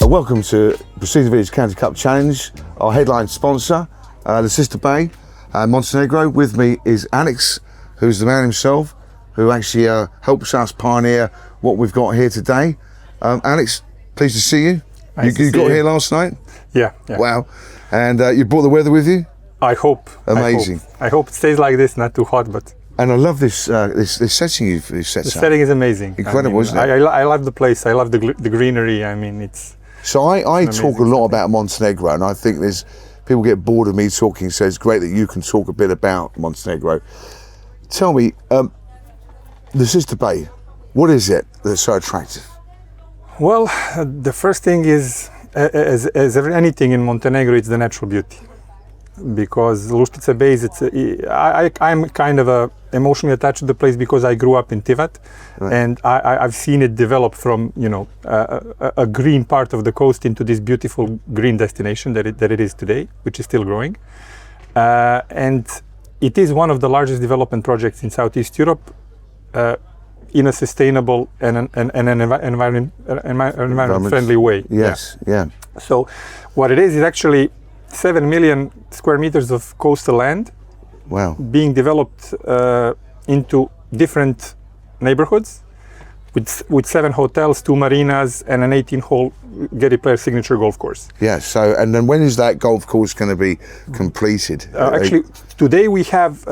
Welcome to Luštica Village County Cup Challenge. Our headline sponsor, Luštica Bay, Montenegro. With me is Alex, who's the man himself, who actually helps us pioneer what we've got here today. Alex, pleased to see you. You got here last night? Yeah. Wow. And you brought the weather with you? I hope. Amazing. I hope it stays like this, not too hot, but... And I love this setting you've set up. The setting is amazing. Incredible, isn't it? I love the place. I love the greenery. I mean, it's... So I talk a lot about Montenegro, and I think people get bored of me talking, so it's great that you can talk a bit about Montenegro. Tell me, Luštica Bay, what is it that's so attractive? Well, the first thing is, as anything in Montenegro, it's the natural beauty. Because Luštica Bay, I'm kind of emotionally attached to the place because I grew up in Tivat, right. And I've seen it develop from a green part of the coast into this beautiful green destination that it is today, which is still growing, and it is one of the largest development projects in Southeast Europe, in a sustainable and an environment friendly way. Yes, yeah. So, what it is actually 7 million square meters of coastal land. Wow. Being developed into different neighborhoods with 7 hotels, 2 marinas, and an 18-hole Gary Player signature golf course. Yeah, so, and then when is that golf course going to be completed? Actually, today we have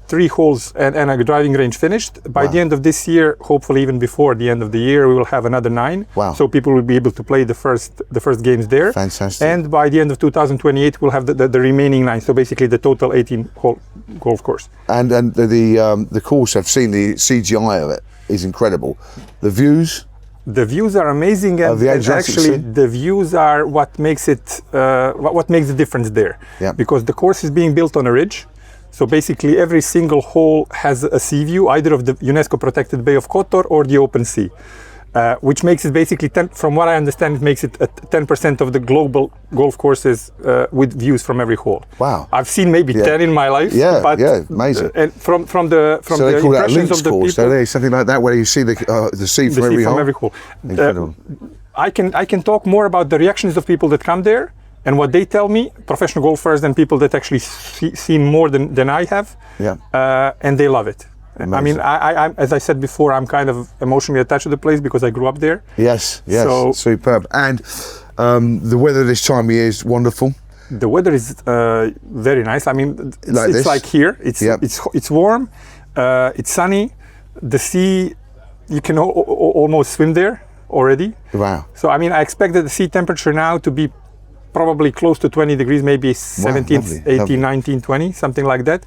3 holes and a driving range finished. By the end of this year, hopefully even before the end of the year, we will have another 9. Wow. So people will be able to play the first games there. Fantastic. And by the end of 2028, we'll have the remaining 9. So basically the total 18-hole golf course. And the course, I've seen the CGI of it, is incredible. The views? The views are amazing, and actually the views are what makes it, what makes the difference there. Yeah. Because the course is being built on a ridge. So basically every single hole has a sea view, either of the UNESCO protected Bay of Kotor or the open sea, which makes it basically, from what I understand, it makes it 10% of the global golf courses with views from every hole. Wow. I've seen maybe 10 in my life. Yeah, amazing. And from the they call that impressions of the course, people. Something like that, where you see the sea from every hole? From every hole. Incredible. I can talk more about the reactions of people that come there, and what they tell me, professional golfers and people that actually seen more than I have, and they love it. Amazing. I mean, I as I said before, I'm kind of emotionally attached to the place because I grew up there. Yes, so, superb. And the weather this time of year is wonderful. The weather is very nice. I mean, it's like here. It's warm, it's sunny. The sea, you can almost swim there already. Wow. So I mean, I expect that the sea temperature now to be probably close to 20 degrees, maybe 17, lovely, 18, lovely. 19, 20, something like that.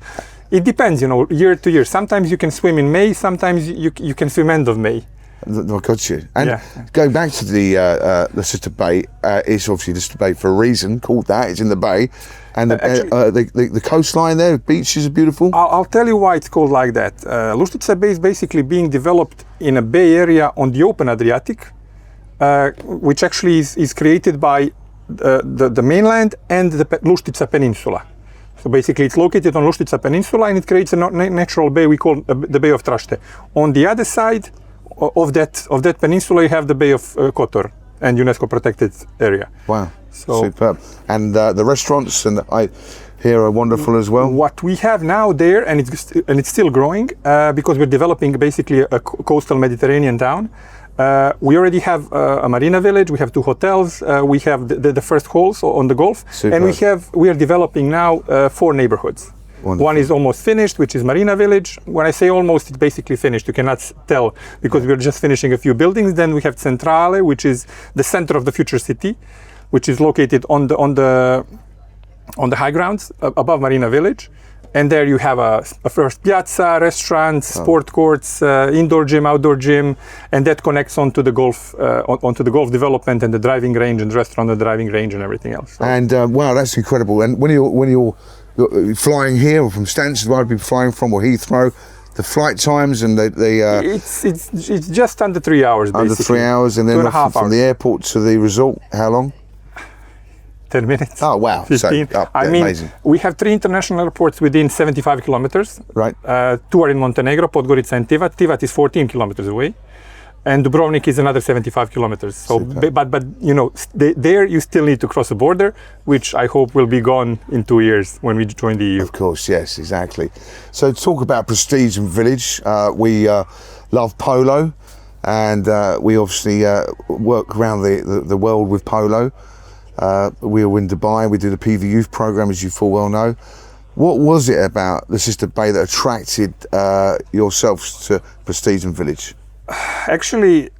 It depends, year to year. Sometimes you can swim in May, sometimes you can swim end of May. I got you. And going back to the Luštica Bay, it's obviously Luštica Bay for a reason, called that, it's in the bay. And the coastline there, beaches are beautiful. I'll tell you why it's called like that. Luštica Bay is basically being developed in a bay area on the open Adriatic, which actually is created by the mainland and the Luštica Peninsula. So basically it's located on Luštica Peninsula and it creates a natural bay we call the Bay of Trašte. On the other side of that peninsula you have the Bay of Kotor and UNESCO protected area. Wow, so superb. And the restaurants and I hear are wonderful as well. What we have now there, and it's still growing because we're developing basically a coastal Mediterranean town. We already have a marina village, we have 2 hotels, we have the first holes on the golf, Super. And we are developing now 4 neighborhoods. Wonderful. One is almost finished, which is Marina Village. When I say almost, it's basically finished. You cannot tell because we're just finishing a few buildings. Then we have Centrale, which is the center of the future city, which is located on the high grounds above Marina Village. And there you have a first piazza, restaurants, sport courts, indoor gym, outdoor gym, and that connects onto the golf development and the driving range and the restaurant, the driving range and everything else. So. And wow, that's incredible. And when you're flying here or from Stansted, where I'd be flying from, or Heathrow, the flight times and it's just under 3 hours. Basically. Under 3 hours, and then from the airport to the resort, how long? 10 minutes. Oh, wow. 15. Amazing. We have 3 international airports within 75 kilometers. Right. 2 are in Montenegro, Podgorica and Tivat. Tivat is 14 kilometers away. and Dubrovnik is another 75 kilometers. So, Super. but you know, there you still need to cross the border, which I hope will be gone in 2 years when we join the EU. Of course, yes, exactly. So talk about prestige and village. We love Polo, and we obviously work around the world with Polo. We were in Dubai. We did a PV Youth program, as you full well know. What was it about Luštica Bay that attracted yourselves to prestige and village? Actually,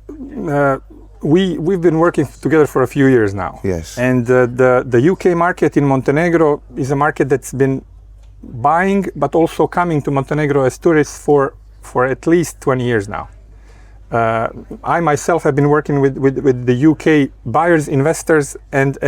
we've been working together for a few years now. Yes. And the UK market in Montenegro is a market that's been buying, but also coming to Montenegro as tourists for at least 20 years now. I myself have been working with the UK buyers, investors, and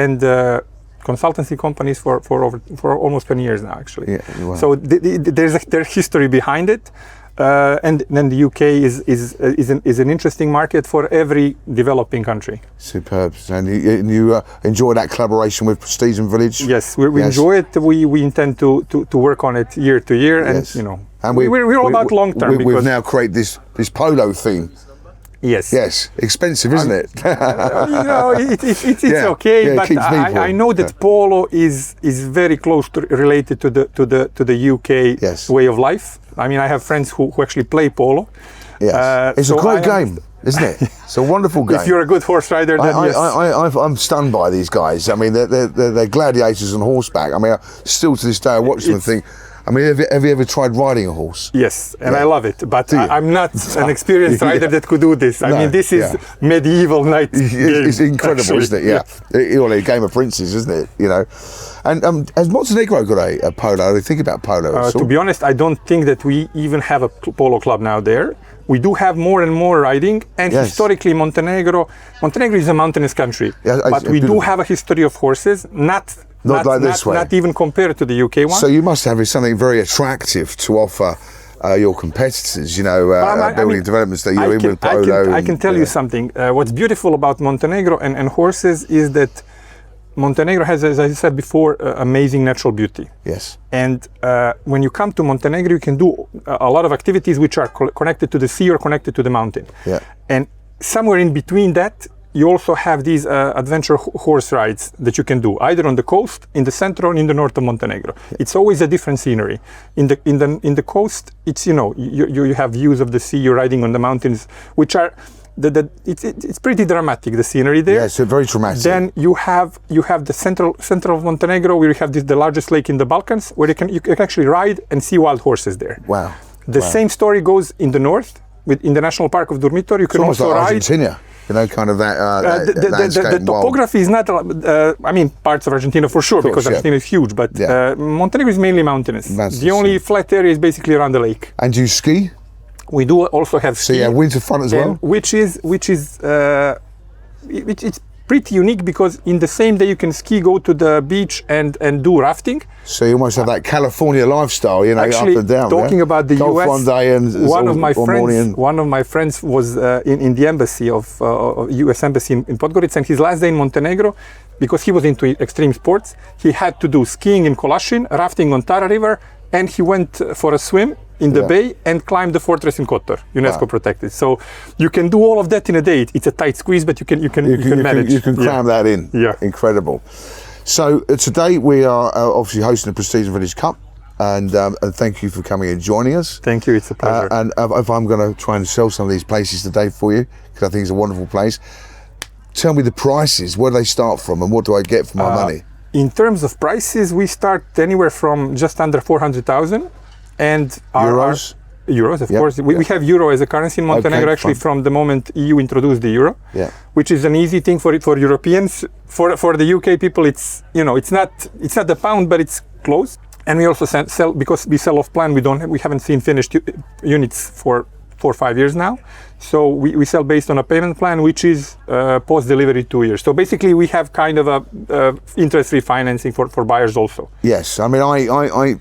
consultancy companies for almost 20 years now, actually. Yeah, wow. So there's history behind it. And then the UK is an interesting market for every developing country. Superb. And you enjoy that collaboration with Prestige and Village? Yes, we enjoy it. We intend to work on it year to year, and Yes. you know, And we're all about long term. We've now created this polo theme. Yes. Yes, expensive, isn't it? You know, it's Yeah, okay, yeah, it but keeps me warm. I know that polo is very close related to the UK Yes. way of life. I mean, I have friends who actually play polo. Yes. It's so a great I am- game, isn't it? It's a wonderful game. If you're a good horse rider, then yes. I'm stunned by these guys. I mean, they're gladiators on horseback. I mean, still to this day, I watch them and think, I mean, have you ever tried riding a horse? Yes, and Yeah. I love it, but Do you? I'm not an experienced Yeah. rider that could do this. I No, mean, this is yeah. medieval knight game. It's incredible, actually. isn't it? Yeah. Well, a game of princes, isn't it? You know. And has Montenegro got a polo? Think about polo. at To all? be honest, I don't think that we even have a polo club now there. We do have more and more riding, and Yes. historically Montenegro is a mountainous country, Yeah, it's but we do beautiful. have a history of horses, not like this way. not even compared to the UK one. So you must have something very attractive to offer your competitors. You know, building developments that you're in with polo. I can tell you something. What's beautiful about Montenegro and horses is that Montenegro has, as I said before, amazing natural beauty. Yes. And when you come to Montenegro, you can do a lot of activities which are connected to the sea or connected to the mountain. Yeah. And somewhere in between that, you also have these adventure horse rides that you can do either on the coast, in the center, or in the north of Montenegro. Yeah. It's always a different scenery. In the coast, it's you have views of the sea. You're riding on the mountains, which are it's pretty dramatic, the scenery there. Yeah, it's very dramatic. Then you have the center of Montenegro, where you have the largest lake in the Balkans, where you can actually ride and see wild horses there. Wow. The same story goes in the north, in the national park of Durmitor. You can It's almost also like ride. Argentina. You know, kind of that landscape. The topography is not. I mean, parts of Argentina for sure, because Argentina is huge. But Montenegro is mainly mountainous. The only flat area is basically around the lake. And do you ski? We do also have ski. So you have winter fun as well? Which is it's pretty unique, because in the same day you can ski, go to the beach and do rafting. So you almost have that California lifestyle, you know, Actually, up and down. talking about the Golf US, one day and one of my friends was in the embassy of US embassy in Podgorica, and his last day in Montenegro, because he was into extreme sports, he had to do skiing in Kolašin, rafting on Tara River, and he went for a swim in the bay and climbed the fortress in Kotor, UNESCO protected. So you can do all of that in a day. It's a tight squeeze, but you can manage. You can cram that in. Yeah. Incredible. So today we are obviously hosting the Prestige and Village Cup, and thank you for coming and joining us. Thank you, it's a pleasure. And if I'm going to try and sell some of these places today for you, because I think it's a wonderful place, tell me the prices. Where do they start from, and what do I get for my money? In terms of prices, we start anywhere from just under 400,000, and Euros? Euros, of course. We have euro as a currency in Montenegro, actually, from the moment EU introduced the euro, which is an easy thing for Europeans. For the UK people, it's not the pound, but it's close. And we also sell, because we sell off plan. We haven't seen finished units for 4 or 5 years now. So we sell based on a payment plan, which is post-delivery 2 years. So basically we have kind of a interest-free financing for buyers also. Yes, I mean I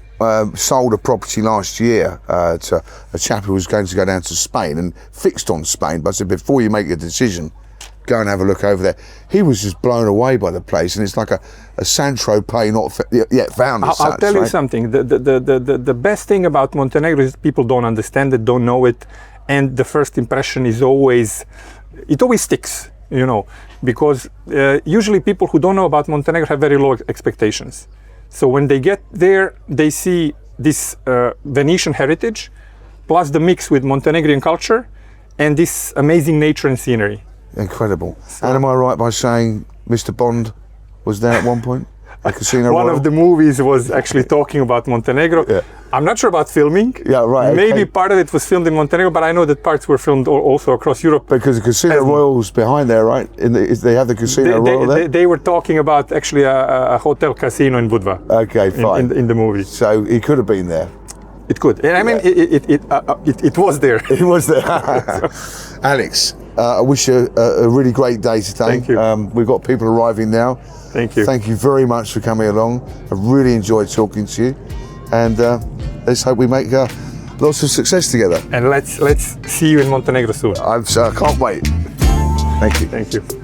sold a property last year to a chap who was going to go down to Spain and fixed on Spain, but I said, before you make a decision, go and have a look over there. He was just blown away by the place, and it's like a Saint-Tropez not yet found. I'll tell you something. The best thing about Montenegro is people don't understand it, don't know it, and the first impression is always sticks, because usually people who don't know about Montenegro have very low expectations. So when they get there, they see this Venetian heritage, plus the mix with Montenegrin culture, and this amazing nature and scenery. Incredible. And am I right by saying Mr. Bond was there at one point? A Casino One Royale? of the movies was actually talking about Montenegro. Yeah. I'm not sure about filming. Yeah, right. Maybe okay. part of it was filmed in Montenegro, but I know that parts were filmed also across Europe. Because the Casino Royale's behind there, right? They have the Casino Royale there? They were talking about actually a hotel casino in Budva. Okay, fine. In the movie. So he could have been there. It could. And I mean, it was there. It was there. Alex, I wish you a really great day today. Thank you. We've got people arriving now. Thank you. Thank you very much for coming along. I really enjoyed talking to you. And let's hope we make lots of success together. And let's see you in Montenegro soon. I can't wait. Thank you. Thank you.